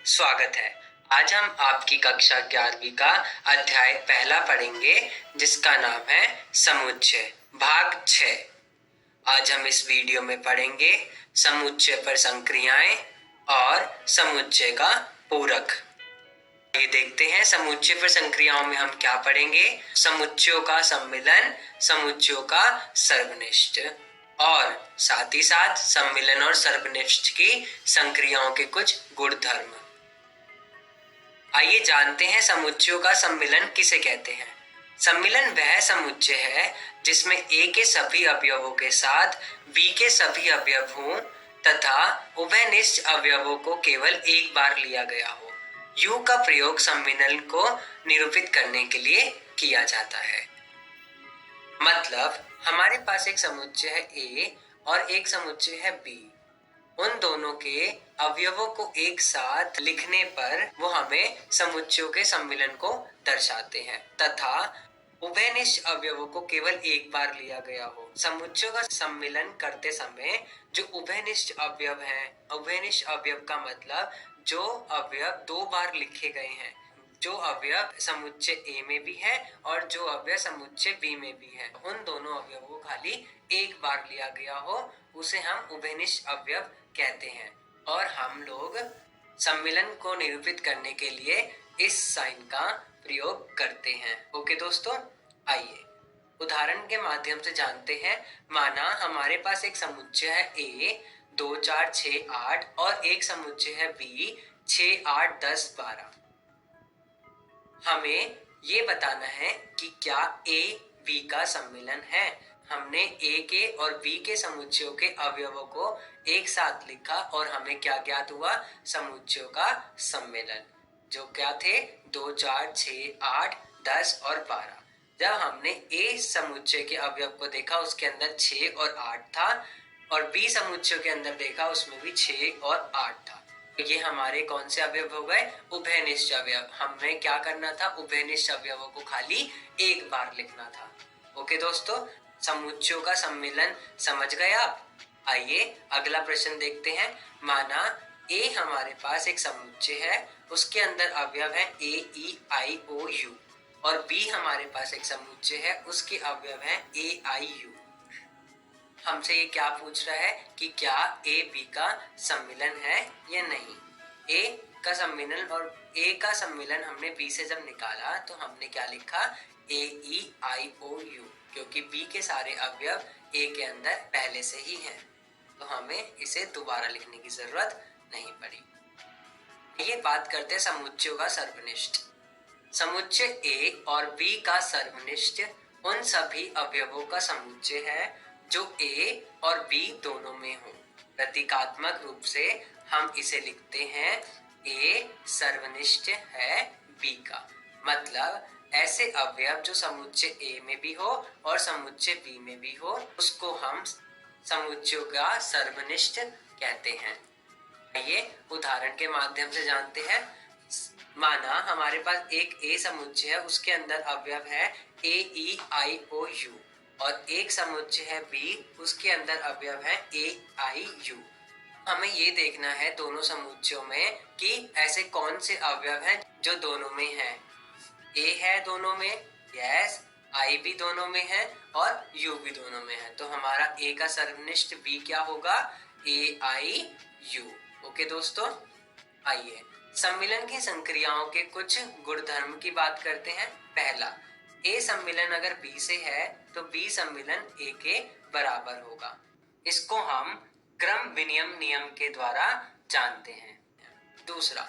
स्वागत है। आज हम आपकी कक्षा 11वीं का अध्याय पहला पढ़ेंगे, जिसका नाम है समुच्चय भाग 6। आज हम इस वीडियो में पढ़ेंगे समुच्चय पर संक्रियाएं और समुच्चय का पूरक। ये देखते हैं समुच्चय पर संक्रियाओं में हम क्या पढ़ेंगे। समुच्चयों का सम्मिलन, समुच्चयों का सर्वनिष्ठ और साथ ही साथ सम्मिलन और सर्वनिष्ठ की संक्रियाओं के कुछ गुणधर्म। आइए जानते हैं समुच्चयों का सम्मिलन किसे कहते हैं। सम्मिलन वह समुच्चय है जिसमें A के सभी अवयवों के साथ B के सभी अवयव हों तथा उभयनिष्ठ अवयवों को केवल एक बार लिया गया हो। यू का प्रयोग सम्मिलन को निरूपित करने के लिए किया जाता है। मतलब हमारे पास एक समुच्चय है A और एक समुच्चय है B। उन दोनों के अवयवों को एक साथ लिखने पर वो हमें समुच्चयों के सम्मिलन को दर्शाते हैं तथा उभयनिष्ठ अवयवों को केवल एक बार लिया गया हो। समुच्चयों का सम्मिलन करते समय जो उभयनिष्ठ अवयव हैं, उभयनिष्ठ अवयव का मतलब जो अवयव दो बार लिखे गए हैं, जो अवयव समुच्चय A में भी है और जो अवयव समुच्चय B में भी है, उन दोनों अवयवों को खाली एक बार लिया गया हो, उसे हम उभयनिष्ठ अवयव कहते हैं। और हम लोग सम्मिलन को निरूपित करने के लिए इस साइन का प्रयोग करते हैं। ओके दोस्तों, आइए उदाहरण के माध्यम से जानते हैं। माना हमारे पास एक समुच्चय है A 2 4 6 8 और एक समुच्चय है B 6 8 10 12। हमें ये बताना है कि क्या A B का सम्मिलन है। हमने A के और B के समुच्चयों के अवयवों को एक साथ लिखा और हमें क्या ज्ञात हुआ, समुच्चयों का सम्मिलन, जो क्या थे 2 4 6 8 10 और 12। जब हमने A समुच्चय के अवयव को देखा, उसके अंदर 6 और 8 था और B समुच्चय के अंदर देखा, उसमें भी 6 और 8 था। ये हमारे कौन से अवयव हो गए, उभयनिष्ठ अवयव। हमें क्या करना था, उभयनिष्ठ अवयवों को खाली एक बार लिखना था। ओके दोस्तों, समुच्चयों का सम्मिलन समझ गए आप। आइए अगला प्रश्न देखते हैं। माना A हमारे पास एक समुच्चय है, उसके अंदर अवयव है A E I O U और B हमारे पास एक समुच्चय है, उसके अवयव है A I U। हमसे ये क्या पूछ रहा है कि क्या A B का सम्मिलन है या नहीं। A का सम्मिलन और A का सम्मिलन हमने B से जब निकाला तो हमने क्या लिखा, A E I O U, क्योंकि B के सारे अवयव A के अंदर पहले से ही हैं, तो हमें इसे दोबारा लिखने की जरूरत नहीं पड़ी। ये बात करते हैं समुच्चयों का सर्वनिष्ठ। समुच्चय A और B का सर्वनिष्ठ उन सभी अवयवों का समुच्चय है जो A और B दोनों में हो। प्रतीकात्मक रूप से हम इसे लिखते हैं A सर्वनिष्ठ है B का। मतलब ऐसे अवयव जो समुच्चय A में भी हो और समुच्चय B में भी हो, उसको हम समुच्चयों का सर्वनिष्ठ कहते हैं। ये उदाहरण के माध्यम से जानते हैं। माना हमारे पास एक A समुच्चय है, उसके अंदर अवयव है A E I O U और एक समुच्चय है B, उसके अंदर अवयव है A I U। हमें ये देखना है दोनों समुच्चयों में कि ऐसे कौन से अवयव हैं जो दोनों में हैं। A है दोनों में, यस, I भी दोनों में है और U भी दोनों में है, तो हमारा A का सर्वनिष्ठ B क्या होगा, A I U। ओके दोस्तों, आइए सम्मिलन की संक्रियाओं के कुछ गुणधर्म की बात करते हैं। पहला, A सम्मिलन अगर B से है तो B सम्मिलन A के बराबर होगा। इसको हम क्रम विनिमय नियम के द्वारा जानते हैं। दूसरा,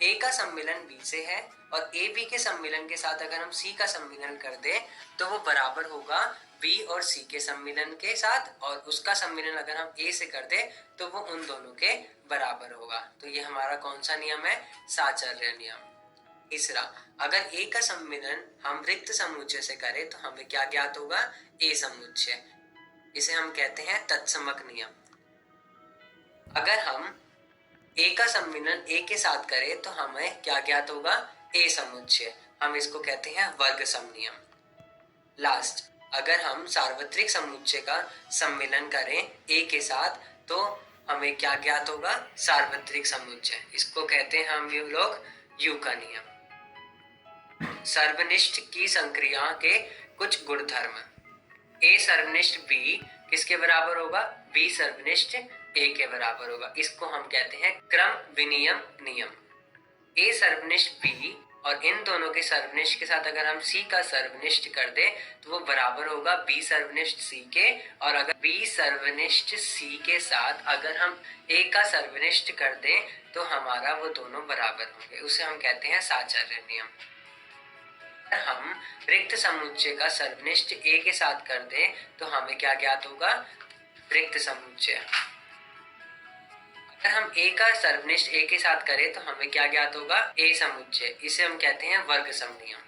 A का सम्मिलन B से है और A B के सम्मिलन के साथ अगर हम C का सम्मिलन कर दें तो वो बराबर होगा B और C के सम्मिलन के साथ, और उसका सम्मिलन अगर हम A से कर दें तो वो उन दोनों के बराबर होगा। तो ये हमारा कौन सा नियम है, साचर्य नियम। तीसरा, अगर A का सम्मिलन हम रिक्त समुच्चय से करें तो हमें क्या ज्ञात होगा, A समुच्चय। इसे हम कहते हैं तत्समक नियम। अगर हम A का सम्मिलन A के साथ करें तो हमें क्या ज्ञात होगा, A समुच्चय। हम इसको कहते हैं वर्ग सम नियम। लास्ट, अगर हम सार्वत्रिक समुच्चय का सम्मिलन करें A के साथ तो हमें क्या ज्ञात होगा? सार्वत्रिक समुच्चय। इसको कहते हैं हम लोग यू का नियम। सर्वनिष्ठ की संक्रिया के कुछ गुणधर्म। ए सर्वनिष्ठ बी किसके बराबर होगा? बी सर्वनिष्ठ ए के बराबर होगा। इसको हम कहते हैं क्रम विनिमय नियम। ए सर्वनिष्ठ बी और इन दोनों के सर्वनिष्ठ के साथ अगर हम सी का सर्वनिष्ठ कर दे तो वो बराबर होगा बी सर्वनिष्ठ सी के। और अगर बी सर्वनिष्ठ सी के साथ अगर हम ए का सर्वनिष्ठ कर दें तो हमारा वो दोनों बराबर होंगे। उसे हम कहते हैं साचार्य नियम। हम रिक्त समुच्चय का सर्वनिष्ठ ए के साथ कर दें तो हमें क्या ज्ञात होगा? रिक्त समुच्चय। अगर हम ए का सर्वनिष्ठ ए के साथ करें तो हमें क्या ज्ञात होगा? ए समुच्चय। इसे हम कहते हैं वर्ग सम नियम।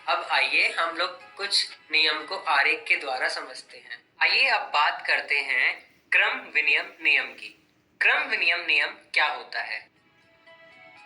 अब आइए हम लोग कुछ नियम को आरेख के द्वारा समझते हैं। आइए अब बात करते हैं क्रम विनिमय नियम की। क्रम विनिमय नियम क्या होता है?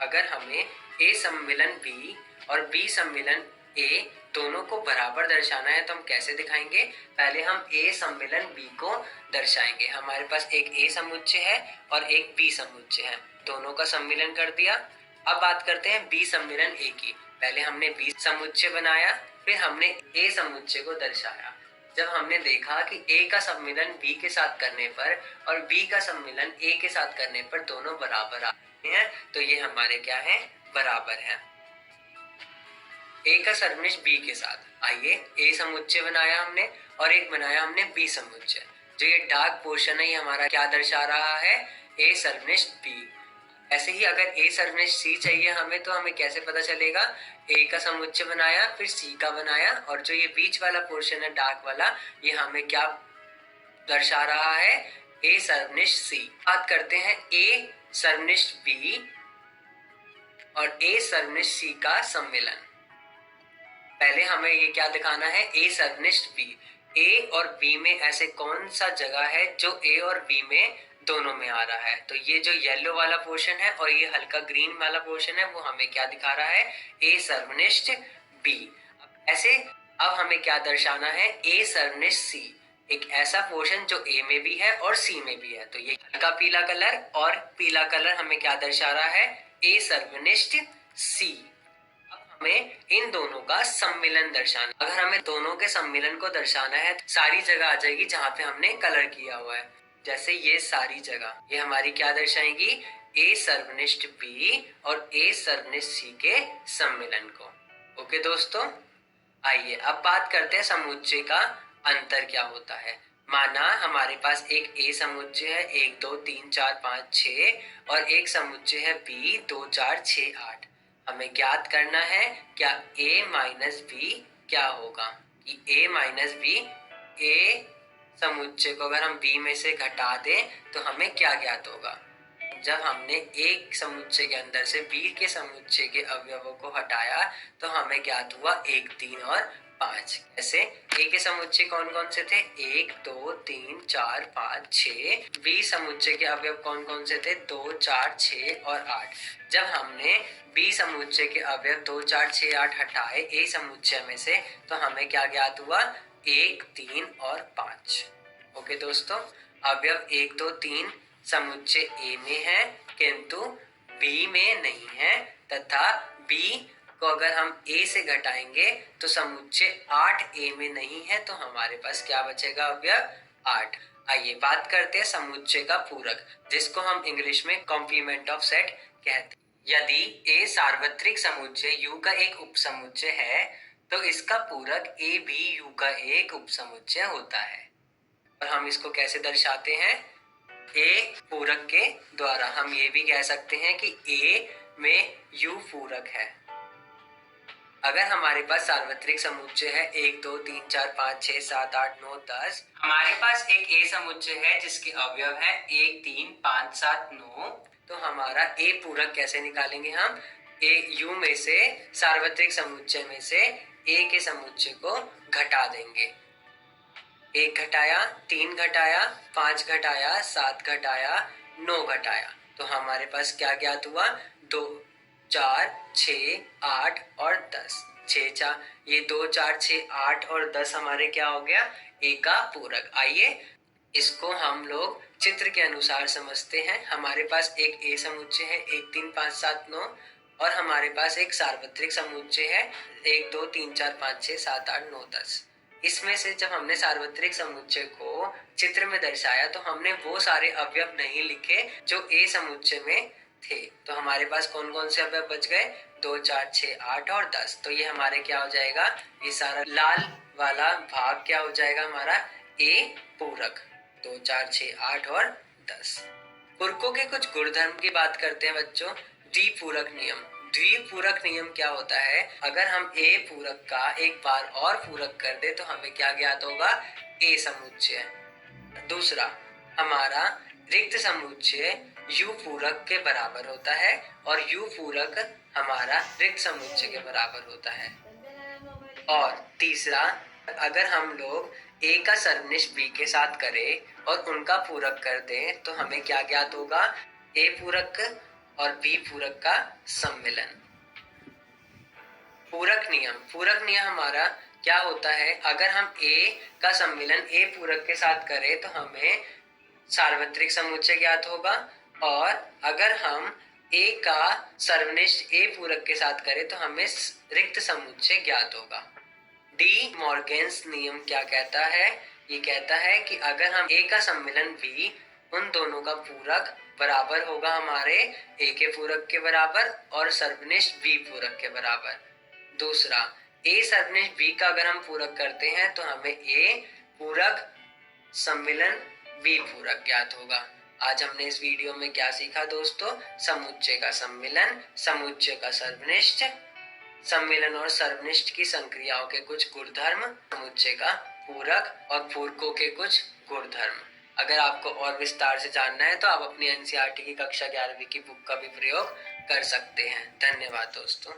अगर हमें ए सम्मिलन बी और बी सम्मिलन ए दोनों को बराबर दर्शाना है तो हम कैसे दिखाएंगे? पहले हम ए सम्मिलन बी को दर्शाएंगे। हमारे पास एक ए समुच्चय है और एक बी समुच्चय है, दोनों का सम्मिलन कर दिया। अब बात करते हैं बी सम्मिलन ए की। पहले हमने बी समुच्चय बनाया, फिर हमने ए समुच्चय को दर्शाया। जब हमने देखा कि ए का सम्मिलन बी के साथ करने पर और बी का सम्मिलन ए के साथ करने पर दोनों बराबर आते हैं तो ये हमारे क्या है? बराबर है। ए का सर्वनिष्ठ बी के साथ। आइए ए समुच्चय बनाया हमने और एक बनाया हमने बी समुच्चय। जो ये डार्क पोर्शन है ये हमारा क्या दर्शा रहा है? ए सर्वनिष्ठ बी। ऐसे ही अगर ए सर्वनिष्ठ सी चाहिए हमें तो हमें कैसे पता चलेगा? ए का समुच्चय बनाया फिर सी का बनाया और जो ये बीच वाला पोर्शन है डार्क वाला ये हमें क्या दर्शा रहा है? ए सर्वनिष्ठ सी। बात करते हैं ए सर्वनिष्ठ बी और ए सर्वनिष्ठ सी का सम्मिलन। पहले हमें ये क्या दिखाना है? ए सर्वनिष्ठ बी। ए और बी में ऐसे कौन सा जगह है जो ए और बी में दोनों में आ रहा है? तो ये जो येलो वाला पोर्शन है और ये हल्का ग्रीन वाला पोर्शन है वो हमें क्या दिखा रहा है? ए सर्वनिष्ठ बी। ऐसे अब हमें क्या दर्शाना है? ए सर्वनिष्ठ सी। एक ऐसा पोर्शन जो ए में भी है और सी में भी है। तो ये हल्का पीला कलर और पीला कलर हमें क्या दर्शा रहा है? ए सर्वनिष्ठ सी। हमें इन दोनों का सम्मिलन दर्शाना। अगर हमें दोनों के सम्मिलन को दर्शाना है तो सारी जगह आ जाएगी जहां पे हमने कलर किया हुआ है। जैसे ये सारी जगह ये हमारी क्या दर्शाएंगी? ए सर्वनिष्ठ बी और ए सर्वनिष्ठ सी के सम्मिलन को। ओके दोस्तों, आइए अब बात करते हैं समुच्चय का अंतर क्या होता है। माना हमारे पास एक ए समुच्चय है 1 2 3 4 5 6 और एक समुच्चय है बी 2 4 6 8। हमें ज्ञात करना है क्या a माइनस बी क्या होगा? कि a माइनस बी, a समुच्चय को अगर हम b में से घटा दें तो हमें क्या ज्ञात होगा? जब हमने एक समुच्चय के अंदर से b के समुच्चय के अवयवों को हटाया तो हमें ज्ञात हुआ 1 3 और 5। ऐसे a के समुच्चय कौन कौन से थे? 1 2 3 4 5 6। b समुच्चय के अवयव कौन कौन से थे? 2 4 6 और 8। जब हमने बी समुच्चय के अवयव 2 4 6 8 हटाए ए समुच्चय में से तो हमें क्या ज्ञात हुआ? 1 3 और 5। ओके दोस्तों, अवयव 1 2 3 समुच्चय ए में है किंतु बी में नहीं है तथा बी को अगर हम ए से घटाएंगे तो समुच्चय 8 ए में नहीं है तो हमारे पास क्या बचेगा? अवयव 8। आइए बात करते हैं समुच्चय का पूरक, जिसको हम इंग्लिश में कॉम्प्लीमेंट ऑफ सेट कहते हैं। यदि ए सार्वत्रिक समुच्चय U का एक उपसमुच्चय है तो इसका पूरक ए भी U का एक उपसमुच्चय होता है। और हम इसको कैसे दर्शाते हैं? ए पूरक के द्वारा। हम ये भी कह सकते हैं कि ए में U पूरक है। अगर हमारे पास सार्वत्रिक समुच्चय है 1 2 3 4 5 6 7 8 9 10, हमारे पास एक ए समुच्चय है जिसके अवयव है 1 3 5 7 9, तो हमारा ए पूरक कैसे निकालेंगे? हम ए यू में से सार्वत्रिक समुच्चय में से ए के समुच्चय को घटा देंगे। 1 घटाया, 3 घटाया, 5 घटाया, 7 घटाया, 9 घटाया, तो हमारे पास क्या ज्ञात हुआ? 2 4 6 8 और 10। 6 4 ये 2 4 6 8 और 10 हमारे क्या हो गया? ए का पूरक। आइए इसको हम लोग चित्र के अनुसार समझते हैं। हमारे पास एक ए समुच्चय है 1 3 5 7 9 और हमारे पास एक सार्वत्रिक समुच्चय है 1 2 3 4 5 6 7 8 9 10। इसमें से जब हमने सार्वत्रिक समुच्चय को चित्र में दर्शाया तो हमने वो सारे अवयव नहीं लिखे जो ए समुच्चय में थे। तो हमारे पास कौन कौन से अवयव बच गए? 2 4 6 8 और 10। तो ये हमारे क्या हो जाएगा? ये सारा लाल वाला भाग क्या हो जाएगा हमारा? ए पूरक। 2 4 6 8 और 10। पूरकों के कुछ गुणधर्म की बात करते हैं बच्चों। द्विपूरक नियम। द्विपूरक नियम क्या होता है? अगर हम ए पूरक का एक बार और पूरक कर दे तो हमें क्या ज्ञात होगा? ए समुच्चय। दूसरा, हमारा रिक्त समुच्चय यू पूरक के बराबर होता है और यू पूरक हमारा रिक्त समुच्चय के बराबर होता है। और तीसरा, अगर हम लोग ए का सर्वनिष्ठ बी के साथ करें और उनका पूरक कर दें तो हमें क्या ज्ञात होगा? ए पूरक और बी पूरक का सम्मिलन। पूरक नियम। पूरक नियम हमारा क्या होता है? अगर हम ए का सम्मिलन ए पूरक के साथ करें तो हमें सार्वत्रिक समुच्चय ज्ञात होगा और अगर हम ए का सर्वनिष्ठ ए पूरक के साथ करें तो हमें रिक्त समुच्चय ज्ञात होगा। डी मॉर्गन्स नियम क्या कहता है? ये कहता है कि अगर हम ए का सम्मिलन बी उन दोनों का पूरक बराबर होगा हमारे ए के पूरक के बराबर और सर्वनिष्ठ बी पूरक के बराबर। दूसरा, ए सर्वनिष्ठ बी का अगर हम पूरक करते हैं तो हमें ए पूरक सम्मिलन बी पूरक ज्ञात होगा। आज हमने इस वीडियो में क्या सीखा दोस्तों? समुच्चय का सम्मिलन, समुच्चय का सर्वनिष्ठ, सम्मिलन और सर्वनिष्ठ की संक्रियाओं के कुछ गुणधर्म, समुच्चय का पूरक और पूरकों के कुछ गुणधर्म। अगर आपको और विस्तार से जानना है तो आप अपनी एनसीईआरटी की कक्षा 11वीं की बुक का भी प्रयोग कर सकते हैं। धन्यवाद दोस्तों।